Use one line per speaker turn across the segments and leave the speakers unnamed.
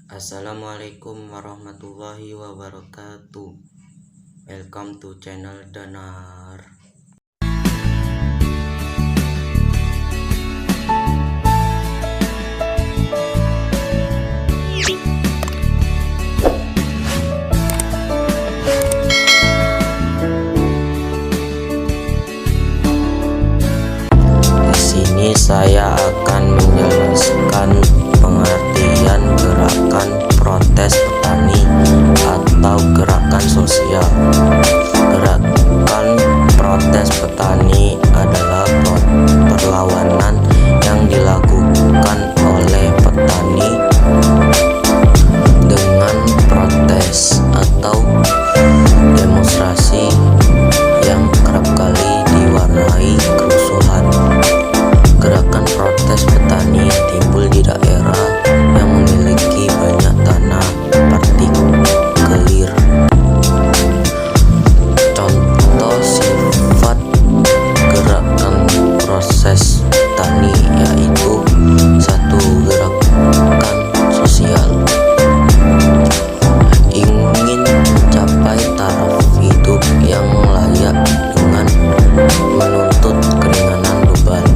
Assalamualaikum warahmatullahi wabarakatuh. Welcome to channel Danar. Di sini saya akan menjelaskan pengertian gerakan protes petani atau gerakan sosial. Gerakan protes petani adalah perlawanan yang dilakukan oleh petani dengan protes atau demonstrasi yang kerap kali diwarnai kerusuhan. Gerakan protes petani timbul di daerah yang memiliki banyak tanah partikelir. Contoh sifat gerakan proses petani yaitu: 1. Gerakan sosial. Ingin mencapai taraf hidup yang layak dengan menuntut keringanan beban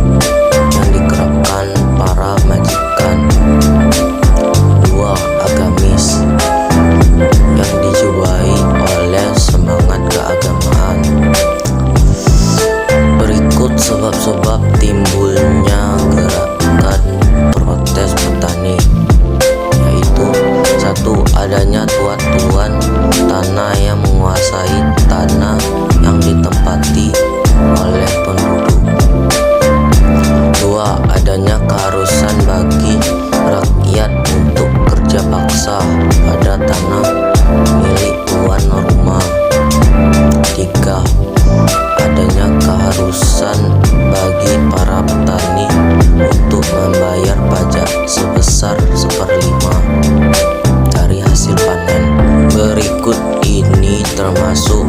yang dikerahkan para majikan. 2. Agamis, yang dijiwai oleh semangat keagamaan. Berikut sebab-sebab timbulnya gerakan protes petani, yaitu: 1. Adanya tuan tanah yang menguasai tanah yang ditempati oleh penduduk. 2. Adanya keharusan bagi rakyat untuk kerja paksa pada tanah milik tuan rumah. 3. Adanya keharusan bagi para petani untuk membayar pajak sebesar 1/5 dari hasil panen. Berikut ini termasuk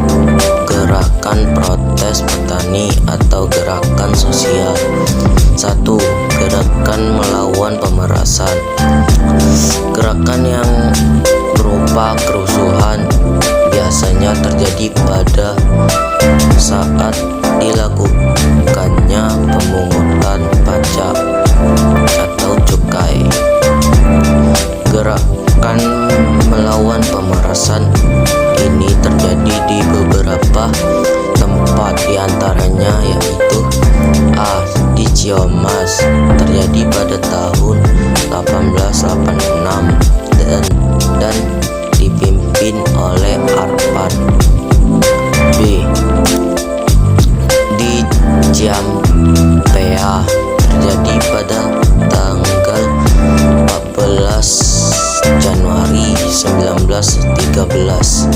gerakan protes petani atau gerakan sosial. 1. Gerakan melawan pemerasan. Gerakan yang berupa kerusuhan biasanya terjadi pada saat dilakukannya pemungutan pajak atau cukai. Gerakan melawan pemerasan ini terjadi di beberapa tempat, diantaranya yaitu: A. Di Ciamas, terjadi pada tahun 1886 dan dipimpin oleh Arpad. B. Di Ciampea, terjadi pada tanggal 14 Januari 1913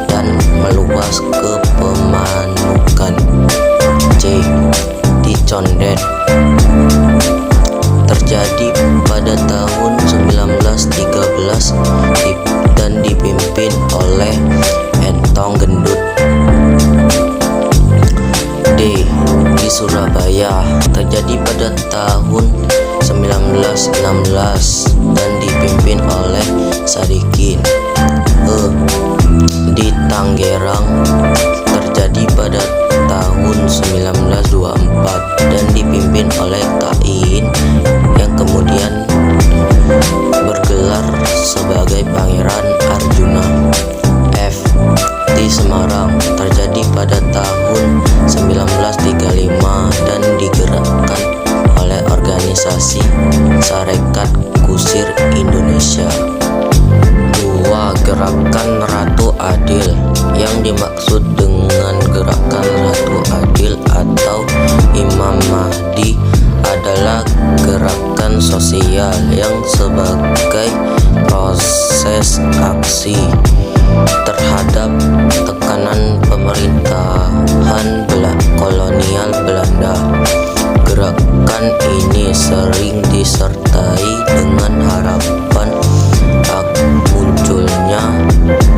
dan meluas ke Pemanukan. C. Di Condet, terjadi pada tahun 1913 dan dipimpin oleh Entong Gendut. D. Di Surabaya, terjadi pada tahun 1916 dan dipimpin oleh Sadikin. E. Di Tangerang, terjadi pada tahun 1924 dan dipimpin oleh Kain yang kemudian bergelar sebagai Pangeran Arjuna. F. Di Semarang, terjadi pada tahun 1935 dan digerakkan oleh organisasi Sarekat Kusir Indonesia. 2. Gerakan Ratu Adil. Yang dimaksud dengan gerakan Ratu Adil atau Imam Mahdi adalah gerakan sosial yang sebagai proses aksi terhadap tekanan pemerintahan kolonial Belanda. Gerakan ini sering disertai dengan harapan munculnya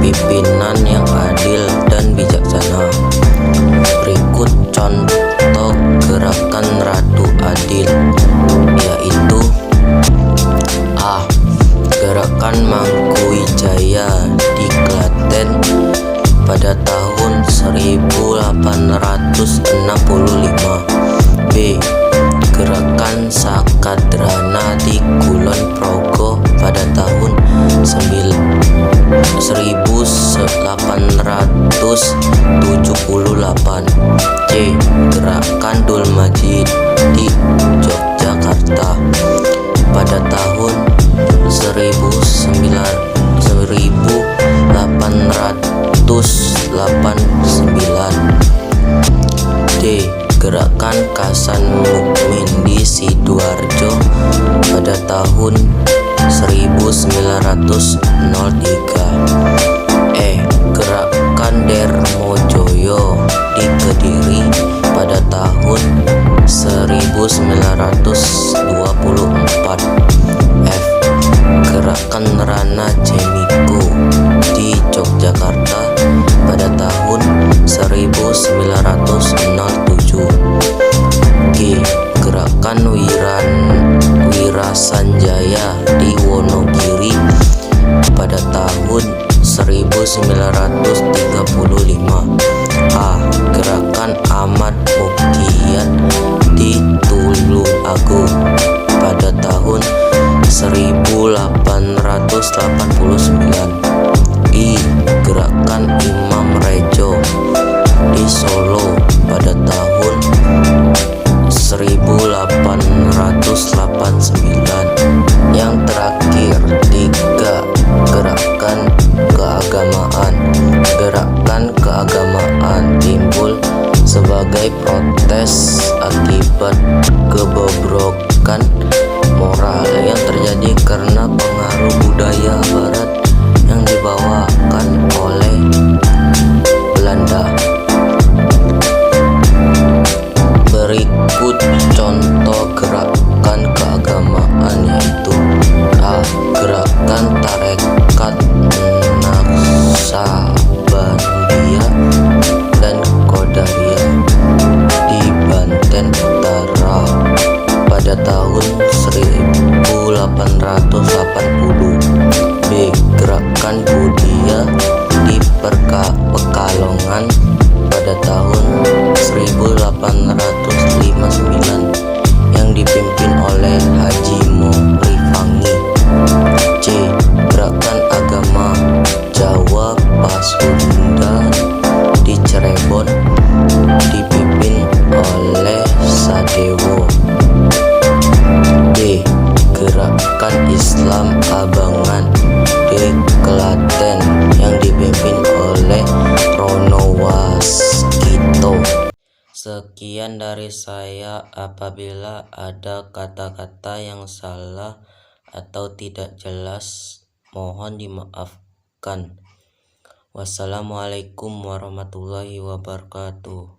pimpinan yang adil dan bijaksana. Berikut contoh gerakan Ratu Adil, yaitu: A. Mangkuwijaya di Klaten pada tahun 1865. B. Gerakan Sakadrana di Kulon Progo pada tahun 1878. C. Gerakan Dul Majid di Yogyakarta pada tahun 1889. D. Gerakan Kasan Mukmin di Sidoarjo pada tahun 1903. E. Gerakan Dermojoyo di Kediri pada tahun 1924. F. Gerakan Rana Jemiko di Yogyakarta pada tahun 1907. G. Gerakan Wirasanjaya di Wonogiri pada tahun 1935. A. Gerakan Ahmad Mukyat di Tulungagung pada tahun 1889. I. Gerakan Imam Rejo di Solo pada tahun 1889. Yang terakhir, 3. Gerakan keagamaan. Gerakan keagamaan timbul sebagai protes akibat kebobrokan moral yang terjadi karena pengaruh budaya barat yang dibawakan oleh Belanda. Berikut contoh gerakan keagamaan, yaitu A. Gerakan Tarekat Naksabandia dan Qadariyah di Banten Utara pada tahun 1880. B. Gerakan Budia di Pekalongan pada tahun 1859 yang dipimpin oleh Haji Morifangi. C. Gerakan Agama Jawa Pasundan di Cirebon dipimpin oleh Sadewo. D. Gerakan Islam Abangan di Klaten yang dipimpin oleh Rono Waskito. Sekian dari saya. Apabila ada kata-kata yang salah atau tidak jelas, mohon dimaafkan. Wassalamualaikum warahmatullahi wabarakatuh.